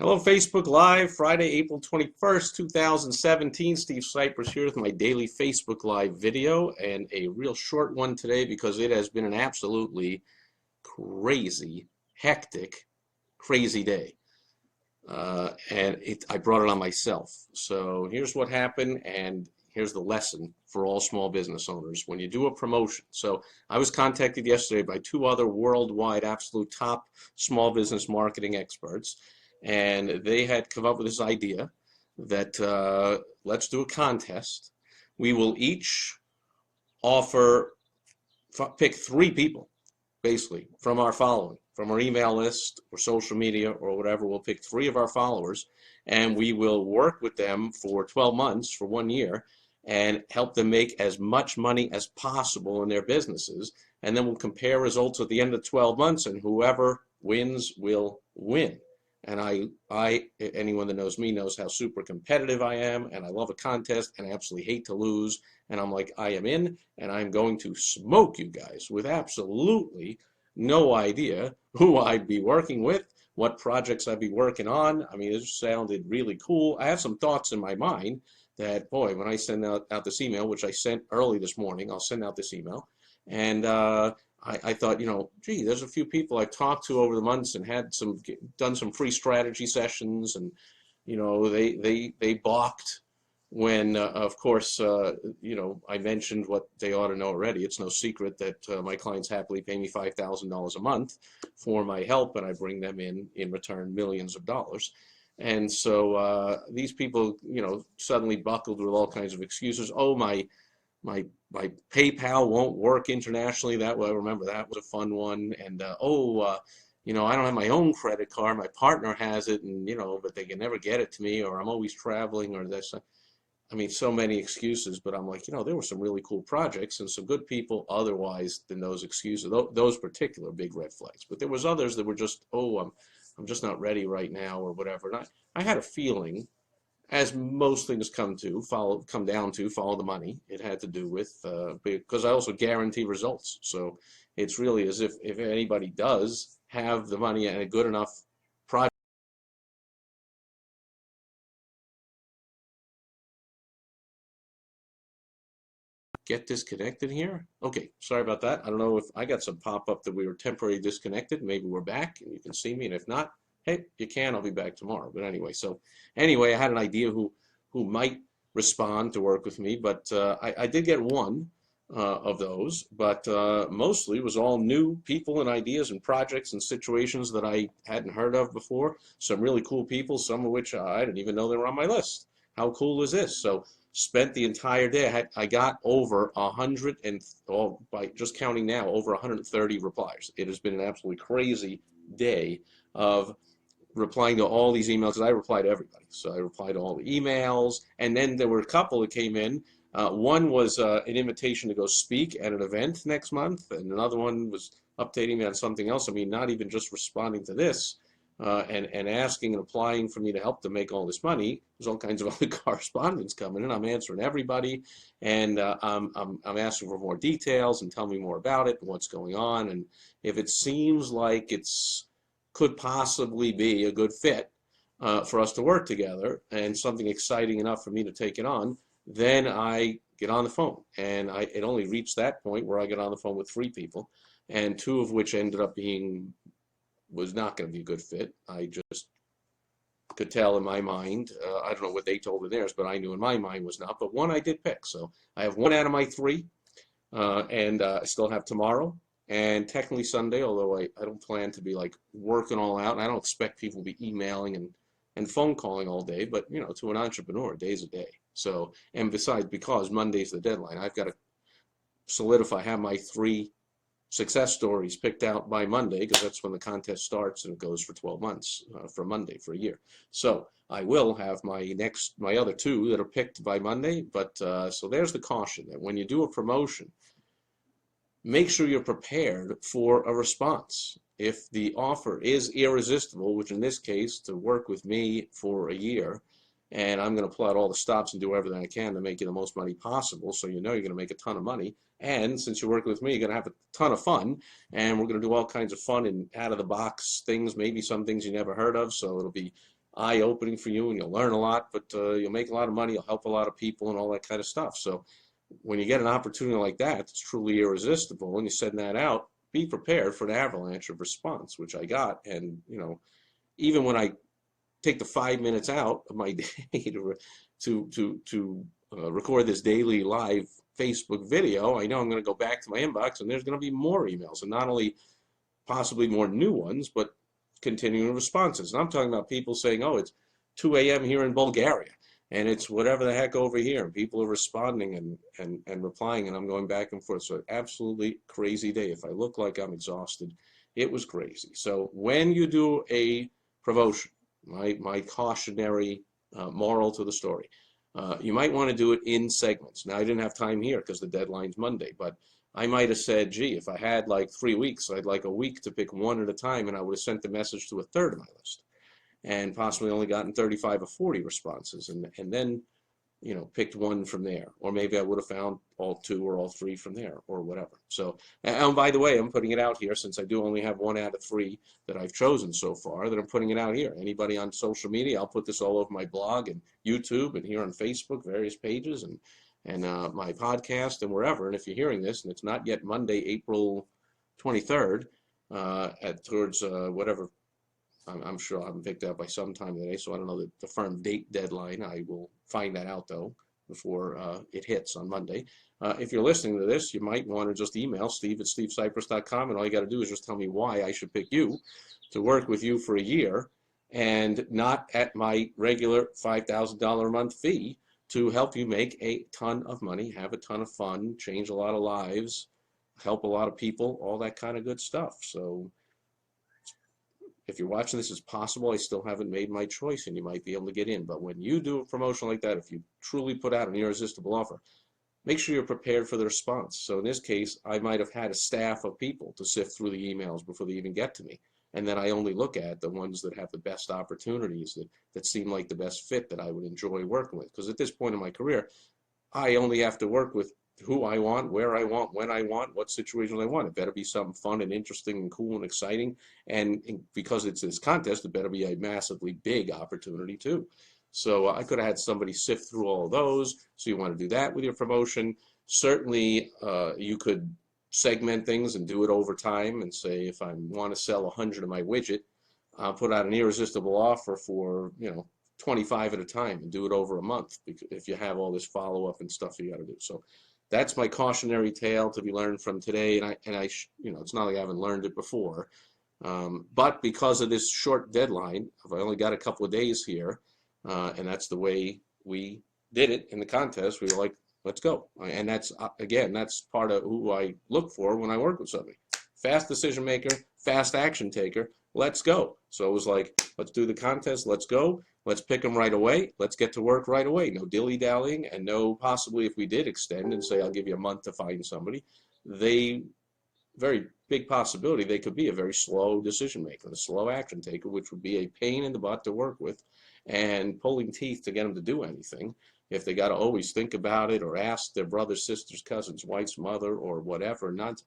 Hello, Facebook Live, Friday, April 21st, 2017. Steve Sipress here with my daily Facebook Live video, and a real short one today because it has been an absolutely crazy, hectic, crazy day. I brought it on myself. So here's what happened, and here's the lesson for all small business owners when you do a promotion. So I was contacted yesterday by two other worldwide absolute top small business marketing experts, and they had come up with this idea that let's do a contest. We will each offer, pick three people basically from our following, from our email list or social media or whatever. We'll pick three of our followers and we will work with them for 12 months, for 1 year, and help them make as much money as possible in their businesses. And then we'll compare results at the end of 12 months, and whoever wins will win. And anyone that knows me knows how super competitive I am, and I love a contest, and I absolutely hate to lose. And I'm like, I am in, and I'm going to smoke you guys with absolutely no idea who I'd be working with, what projects I'd be working on. I mean, it sounded really cool. I have some thoughts in my mind that, boy, when I send out this email, which I sent early this morning, I'll send out this email, and I thought, gee, there's a few people I've talked to over the months and done some free strategy sessions, and they balked when, of course, I mentioned what they ought to know already. It's no secret that my clients happily pay me $5,000 a month for my help, and I bring them in return millions of dollars. And so these people, suddenly buckled with all kinds of excuses. Oh, my PayPal won't work internationally. That way, I remember that was a fun one. And I don't have my own credit card. My partner has it, and but they can never get it to me, or I'm always traveling, or this. I mean, so many excuses. But I'm like, there were some really cool projects and some good people otherwise than those excuses. Those particular big red flags. But there was others that were just, I'm just not ready right now, or whatever. And I had a feeling, as most things come down to, follow the money. It had to do with, because I also guarantee results. So it's really as if anybody does have the money and a good enough project. Get disconnected here? Okay, sorry about that. I don't know if I got some pop-up that we were temporarily disconnected. Maybe we're back and you can see me, and if not, hey, you can. I'll be back tomorrow. But anyway, I had an idea who might respond to work with me, but I did get one of those, but mostly it was all new people and ideas and projects and situations that I hadn't heard of before. Some really cool people, some of which I didn't even know they were on my list. How cool is this? So spent the entire day. I got over 100 by just counting now, over 130 replies. It has been an absolutely crazy day of replying to all these emails, and I reply to everybody. So I replied to all the emails, and then there were a couple that came in. One was an invitation to go speak at an event next month, and another one was updating me on something else. I mean, not even just responding to this and asking and applying for me to help them make all this money. There's all kinds of other correspondence coming in. I'm answering everybody, and I'm asking for more details and tell me more about it and what's going on. And if it seems like could possibly be a good fit for us to work together and something exciting enough for me to take it on, then I get on the phone. And it only reached that point where I got on the phone with three people, and two of which ended up was not going to be a good fit. I just could tell in my mind. I don't know what they told in theirs, but I knew in my mind was not. But one I did pick. So I have one out of my three, and I still have tomorrow. And technically Sunday, although I don't plan to be like working all out, and I don't expect people to be emailing and phone calling all day, but to an entrepreneur, a day's a day. So, and besides, because Monday's the deadline, I've got to have my three success stories picked out by Monday, because that's when the contest starts, and it goes for 12 months from Monday for a year. So I will have my other two that are picked by Monday. But so there's the caution that when you do a promotion, make sure you're prepared for a response. If the offer is irresistible, which in this case, to work with me for a year, and I'm going to pull out all the stops and do everything I can to make you the most money possible, so you're going to make a ton of money. And since you're working with me, you're going to have a ton of fun, and we're going to do all kinds of fun and out-of-the-box things, maybe some things you never heard of, so it'll be eye-opening for you, and you'll learn a lot, but you'll make a lot of money, you'll help a lot of people and all that kind of stuff. So when you get an opportunity like that, it's truly irresistible, and you send that out, be prepared for an avalanche of response, which I got. And even when I take the 5 minutes out of my day to record this daily live Facebook video, I know I'm going to go back to my inbox and there's going to be more emails, and not only possibly more new ones, but continuing responses. And I'm talking about people saying, oh, it's 2 a.m. here in Bulgaria, and it's whatever the heck over here, and people are responding and replying, and I'm going back and forth. So absolutely crazy day. If I look like I'm exhausted, it was crazy. So when you do a promotion, my cautionary moral to the story, you might want to do it in segments. Now, I didn't have time here because the deadline's Monday, but I might have said, gee, if I had like 3 weeks, I'd like a week to pick one at a time, and I would have sent the message to a third of my list and possibly only gotten 35 or 40 responses, and then picked one from there. Or maybe I would have found all 2 or all 3 from there, or whatever. So, and by the way, I'm putting it out here, since I do only have 1 out of 3 that I've chosen so far, that I'm putting it out here. Anybody on social media, I'll put this all over my blog and YouTube and here on Facebook, various pages, and my podcast and wherever. And if you're hearing this and it's not yet Monday, April 23rd, towards whatever, I'm sure I'll have them picked up by some time today, so I don't know the firm date deadline. I will find that out, though, before it hits on Monday. If you're listening to this, you might want to just email steve@stevesipress.com, and all you got to do is just tell me why I should pick you to work with you for a year, and not at my regular $5,000 a month fee, to help you make a ton of money, have a ton of fun, change a lot of lives, help a lot of people, all that kind of good stuff. So if you're watching this, it's possible I still haven't made my choice, and you might be able to get in. But when you do a promotion like that, if you truly put out an irresistible offer, make sure you're prepared for the response. So in this case, I might have had a staff of people to sift through the emails before they even get to me. And then I only look at the ones that have the best opportunities, that seem like the best fit, that I would enjoy working with. Because at this point in my career, I only have to work with who I want, where I want, when I want, what situations I want. It better be something fun and interesting and cool and exciting. And because it's this contest, it better be a massively big opportunity too. So I could have had somebody sift through all of those. So you want to do that with your promotion. Certainly, you could segment things and do it over time, and say, if I want to sell 100 of my widget, I'll put out an irresistible offer for 25 at a time, and do it over a month, because if you have all this follow-up and stuff you got to do. So that's my cautionary tale to be learned from today. And I it's not like I haven't learned it before, but because of this short deadline, if I only got a couple of days here, and that's the way we did it in the contest, we were like, let's go. And that's, again, that's part of who I look for when I work with somebody. Fast decision maker, fast action taker, let's go. So it was like, let's do the contest, let's go. Let's pick them right away. Let's get to work right away. No dilly-dallying, and no, possibly if we did extend and say, I'll give you a month to find somebody, very big possibility they could be a very slow decision maker, a slow action taker, which would be a pain in the butt to work with, and pulling teeth to get them to do anything. If they got to always think about it, or ask their brother's, sister's, cousin's, wife's mother, or whatever, not,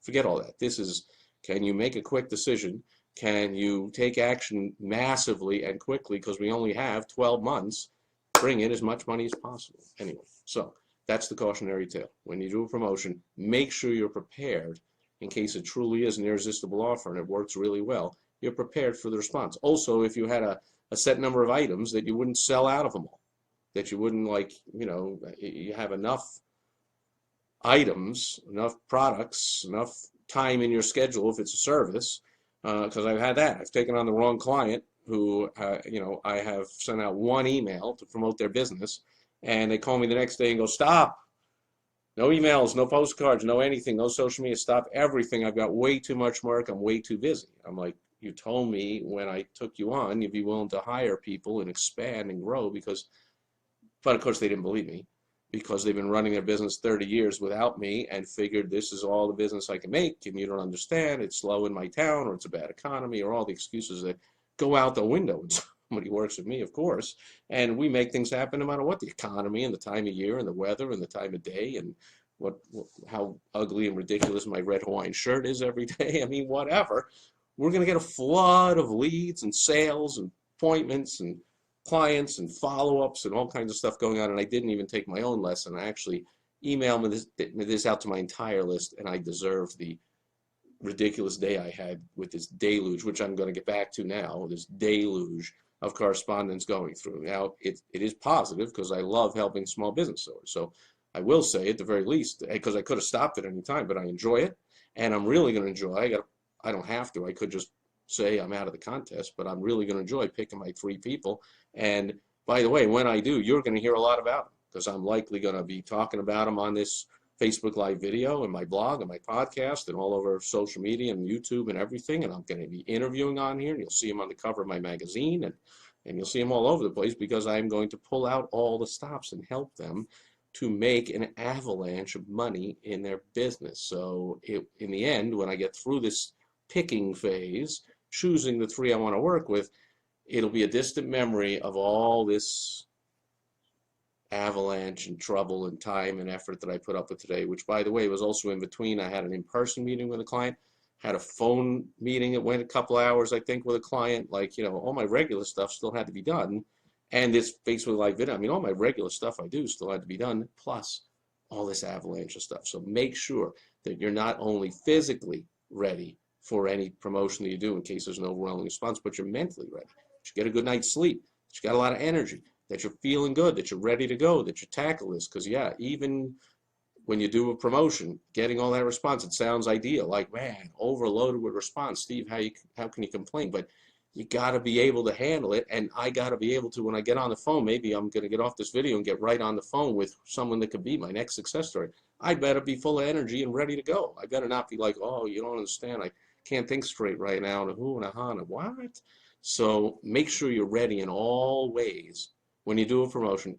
forget all that. This is, can you make a quick decision? Can you take action massively and quickly? Because we only have 12 months. Bring in as much money as possible. Anyway, so that's the cautionary tale. When you do a promotion, make sure you're prepared in case it truly is an irresistible offer and it works really well. You're prepared for the response. Also, if you had a set number of items, that you wouldn't sell out of them all. That you wouldn't, like, you have enough items, enough products, enough time in your schedule if it's a service, because I've had that. I've taken on the wrong client who, I have sent out one email to promote their business, and they call me the next day and go, stop. No emails, no postcards, no anything, no social media, stop everything. I've got way too much work. I'm way too busy. I'm like, you told me when I took you on, you'd be willing to hire people and expand and grow, but of course they didn't believe me, because they've been running their business 30 years without me and figured this is all the business I can make, and you don't understand, it's slow in my town, or it's a bad economy, or all the excuses that go out the window when somebody works with me, of course. And we make things happen no matter what the economy and the time of year and the weather and the time of day and how ugly and ridiculous my red Hawaiian shirt is every day. I mean, whatever. We're going to get a flood of leads and sales and appointments and clients and follow-ups and all kinds of stuff going on, and I didn't even take my own lesson. I actually emailed this out to my entire list, and I deserve the ridiculous day I had with this deluge, which I'm going to get back to now, this deluge of correspondence going through. Now, it is positive because I love helping small business owners. So I will say at the very least, because I could have stopped at any time, but I enjoy it, and I'm really going to enjoy. I don't have to. I could just say I'm out of the contest, but I'm really going to enjoy picking my 3 people. And by the way, when I do, you're going to hear a lot about them because I'm likely going to be talking about them on this Facebook Live video and my blog and my podcast and all over social media and YouTube and everything. And I'm going to be interviewing on here, and you'll see them on the cover of my magazine, and you'll see them all over the place because I'm going to pull out all the stops and help them to make an avalanche of money in their business. So in the end, when I get through this picking phase, choosing the 3 I want to work with, it'll be a distant memory of all this avalanche and trouble and time and effort that I put up with today, which, by the way, was also in between. I had an in-person meeting with a client, had a phone meeting that went a couple hours, I think, with a client. Like, you know, all my regular stuff still had to be done. And this Facebook Live video, I mean, all my regular stuff I do still had to be done, plus all this avalanche of stuff. So make sure that you're not only physically ready for any promotion that you do in case there's an overwhelming response, but you're mentally ready. That you get a good night's sleep, that you got a lot of energy, that you're feeling good, that you're ready to go, that you tackle this. Because, yeah, even when you do a promotion, getting all that response, it sounds ideal. Like, man, overloaded with response. Steve, how can you complain? But you got to be able to handle it, and I got to be able to, when I get on the phone, maybe I'm going to get off this video and get right on the phone with someone that could be my next success story. I better be full of energy and ready to go. I better not be like, oh, you don't understand. I can't think straight right now, and a who and a ha and a what. So make sure you're ready in all ways when you do a promotion,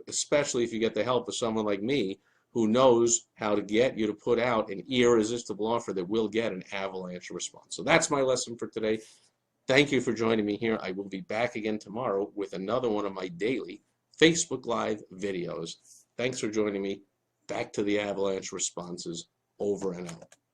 especially if you get the help of someone like me who knows how to get you to put out an irresistible offer that will get an avalanche response. So that's my lesson for today. Thank you for joining me here. I will be back again tomorrow with another one of my daily Facebook Live videos. Thanks for joining me. Back to the avalanche responses. Over and out.